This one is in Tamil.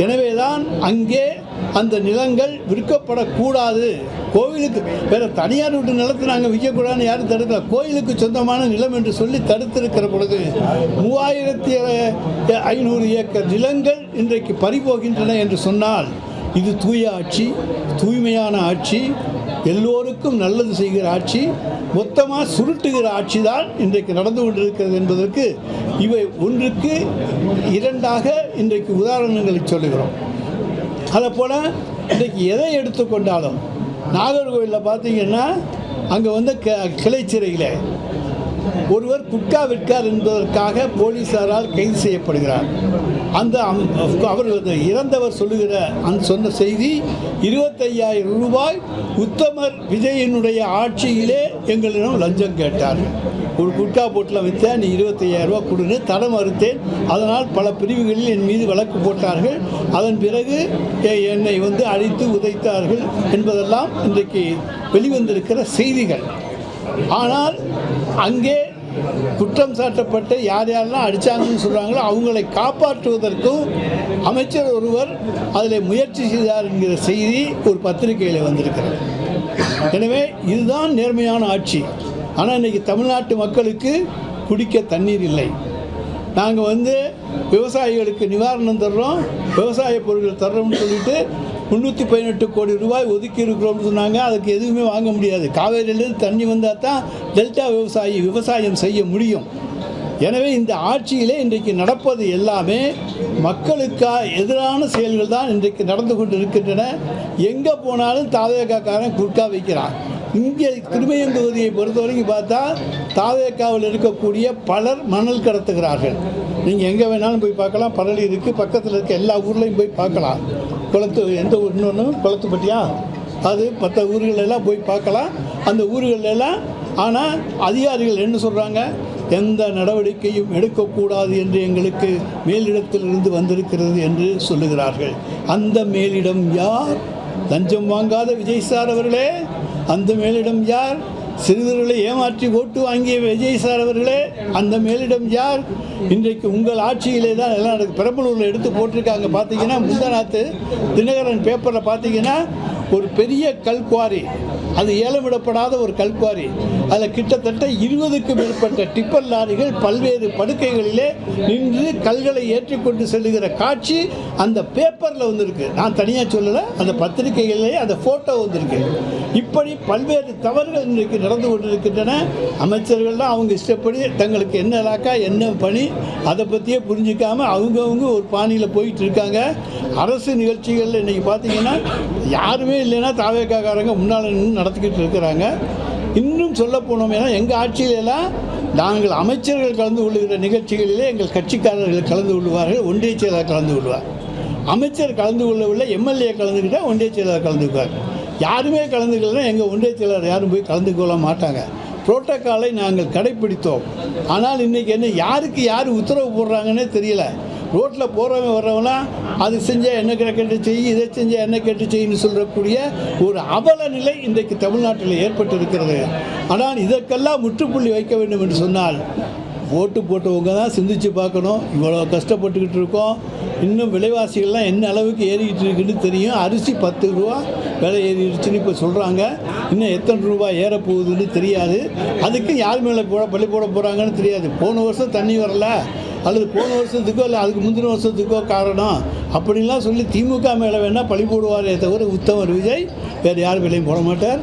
எனவே தான் அங்கே அந்த நிலங்கள் விற்கப்படக்கூடாது. கோவிலுக்கு வேறு தனியார் வீட்டு நிலத்தை நாங்கள் விற்கக்கூடாதுன்னு யாரும் தடுக்கல. கோயிலுக்கு சொந்தமான நிலம் என்று சொல்லி தடுத்திருக்கிற பொழுது 3500 ஏக்கர் நிலங்கள் இன்றைக்கு பறிபோகின்றன என்று சொன்னால் இது தூய ஆட்சி, தூய்மையான ஆட்சி, எல்லோருக்கும் நல்லது செய்கிற ஆட்சி, மொத்தமாக சுருட்டுகிற ஆட்சி தான் இன்றைக்கு நடந்து கொண்டிருக்கிறது என்பதற்கு இவை ஒன்றுக்கு இரண்டாக இன்றைக்கு உதாரணங்களை சொல்லுகிறோம். அதைப்போல் இன்றைக்கு எதை எடுத்துக்கொண்டாலும் நாகர்கோவிலில் பார்த்தீங்கன்னா அங்கே வந்து கிளை சிறையில் ஒருவர் குட்கா விற்கார் என்பதற்காக போலீஸாரால் கைது செய்யப்படுகிறார். அவர் இறந்தவர் சொல்லுகிற சொன்ன செய்தி 25,000 ரூபாய் உத்தமர் விஜயனுடைய ஆட்சியிலே எங்களிடம் லஞ்சம் கேட்டார்கள். ஒரு குட்கா போட்டில் விற்ற நீ 25,000 ரூபாய் கொடுன்னு தர மறுத்தேன். அதனால் பல பிரிவுகளில் என் மீது வழக்கு போட்டார்கள். அதன் பிறகு என்னை வந்து அடித்து உதைத்தார்கள் என்பதெல்லாம் இன்றைக்கு வெளிவந்திருக்கிற செய்திகள். ஆனால் அங்கே குற்றம் சாட்டப்பட்ட யார் யாரெல்லாம் அடித்தாங்கன்னு சொல்கிறாங்களோ அவங்களை காப்பாற்றுவதற்கும் அமைச்சர் ஒருவர் அதில் முயற்சி செய்தார் என்கிற செய்தி ஒரு பத்திரிகையில் வந்திருக்கிறது. எனவே இதுதான் நேர்மையான ஆட்சி. ஆனால் இன்றைக்கி தமிழ்நாட்டு மக்களுக்கு குடிக்க தண்ணீர் இல்லை. நாங்கள் வந்து விவசாயிகளுக்கு நிவாரணம் தர்றோம், விவசாய பொருட்கள் தர்றோம்னு சொல்லிட்டு 318 கோடி ரூபாய் ஒதுக்கி இருக்கிறோம்னு சொன்னாங்க. அதுக்கு எதுவுமே வாங்க முடியாது. காவேரியிலேருந்து தண்ணி வந்தால் தான் டெல்டா விவசாயம் செய்ய முடியும். எனவே இந்த ஆட்சியிலே இன்றைக்கு நடப்பது எல்லாமே மக்களுக்கு எதிரான செயல்கள் தான் இன்றைக்கு நடந்து கொண்டு இருக்கின்றன. எங்கே போனாலும் தாவேகாக்காரன் குட்கா வைக்கிறான். இங்கே திருமயம் தொகுதியை பொறுத்த வரைக்கும் பார்த்தா தாவேக்காவில் இருக்கக்கூடிய பலர் மணல் கடத்துகிறார்கள். நீங்கள் எங்கே வேணாலும் போய் பார்க்கலாம். பரளி இருக்குது, பக்கத்தில் இருக்க எல்லா ஊர்லேயும் போய் பார்க்கலாம். எந்த ஊர் இன்னொன்று குளத்துப்பட்டியா, அது மற்ற ஊர்களெல்லாம் போய் பார்க்கலாம். அந்த ஊர்களெல்லாம் ஆனால் அதிகாரிகள் என்ன சொல்கிறாங்க, எந்த நடவடிக்கையும் எடுக்கக்கூடாது என்று எங்களுக்கு மேலிடத்திலிருந்து வந்திருக்கிறது என்று சொல்லுகிறார்கள். அந்த மேலிடம் யார்? லஞ்சம் வாங்காத விஜய் சார் அவர்களே. அந்த மேலிடம் யார்? சிறுவர்களை ஏமாற்றி ஓட்டு வாங்கிய விஜய் சார் அவர்களே. அந்த மேலிடம் யார்? இன்றைக்கு உங்கள் ஆட்சியிலே தான் எல்லாம் பெரம்பலூரில் எடுத்து போட்டிருக்காங்க. பார்த்தீங்கன்னா முந்தநாத்து தினகரன் பேப்பரில் பார்த்தீங்கன்னா ஒரு பெரிய கல்குவாரி, அது ஏலமிடப்படாத ஒரு கல்குவாரி. அதில் கிட்டத்தட்ட 20க்கும் மேற்பட்ட டிப்பர் லாரிகள் பல்வேறு படுக்கைகளிலே நின்று கல்களை ஏற்றிக்கொண்டு செல்லுகிற காட்சி அந்த பேப்பரில் வந்திருக்கு. நான் தனியாக சொல்லலை, அந்த பத்திரிகைகளிலே அந்த ஃபோட்டோ வந்திருக்கு. இப்படி பல்வேறு தவறுகள் இன்றைக்கு நடந்து கொண்டிருக்கின்றன. அமைச்சர்கள்லாம் அவங்க இஷ்டப்படி தங்களுக்கு என்ன இலாக்கா என்ன பணி அதை பற்றியே புரிஞ்சிக்காமல் அவங்கவுங்க ஒரு பாணியில் போயிட்டு இருக்காங்க. அரசு நிகழ்ச்சிகளில் இன்றைக்கி பார்த்தீங்கன்னா யாருமே இல்லைன்னா தாவேக்காரங்க முன்னால் நின்று நடத்திக்கிட்டு இருக்கிறாங்க. இன்னும் சொல்ல போனோம்னா எங்கள் ஆட்சியிலெல்லாம் நாங்கள் அமைச்சர்கள் கலந்து கொள்ளுகிற நிகழ்ச்சிகளிலே எங்கள் கட்சிக்காரர்கள் கலந்து கொள்வார்கள், ஒன்றிய செயலாளர் கலந்து கொள்வார். அமைச்சர் கலந்து கொள்ளவில்லை, எம்எல்ஏ கலந்துக்கிட்டால் ஒன்றிய செயலாளர் கலந்துக்குவார். யாருமே கலந்துக்கலன்னா எங்கள் ஒன்றிய செயலாளர் யாரும் போய் கலந்து கொள்ள மாட்டாங்க. புரோட்டோக்காலை நாங்கள் கடைப்பிடித்தோம். ஆனால் இன்றைக்கி என்ன யாருக்கு யார் உத்தரவு போடுறாங்கன்னே தெரியல. ரோட்டில் போகிறவங்க வர்றவங்களாம் அது செஞ்சால் என்ன கேட்டு செய்யும், இதை செஞ்சால் என்ன கேட்டு செய்யுன்னு சொல்லக்கூடிய ஒரு அவல நிலை இன்றைக்கு தமிழ்நாட்டில் ஏற்பட்டு இருக்கிறது. ஆனால் இதற்கெல்லாம் முற்றுப்புள்ளி வைக்க வேண்டும் என்று சொன்னால் ஓட்டு போட்டவங்க தான் சிந்திச்சு பார்க்கணும். இவ்வளோ கஷ்டப்பட்டுக்கிட்டு இருக்கோம், இன்னும் விலைவாசிகள்லாம் என்ன அளவுக்கு ஏறிக்கிட்டு இருக்குன்னு தெரியும். அரிசி 10 ரூபா விலை ஏறிடுச்சுன்னு இப்போ சொல்கிறாங்க. இன்னும் எத்தனை ரூபா ஏறப்போகுதுன்னு தெரியாது. அதுக்கு யார் மேலே பள்ளி போட போகிறாங்கன்னு தெரியாது. போன வருஷம் தண்ணி வரல, அல்லது போன வருஷத்துக்கோ இல்லை அதுக்கு முந்தின வருஷத்துக்கோ காரணம் அப்படின்லாம் சொல்லி திமுக மேலே வேணால் பழி போடுவாரே தவிர உத்தமர் விஜய் வேறு யார் மேலேயும் போட மாட்டார்.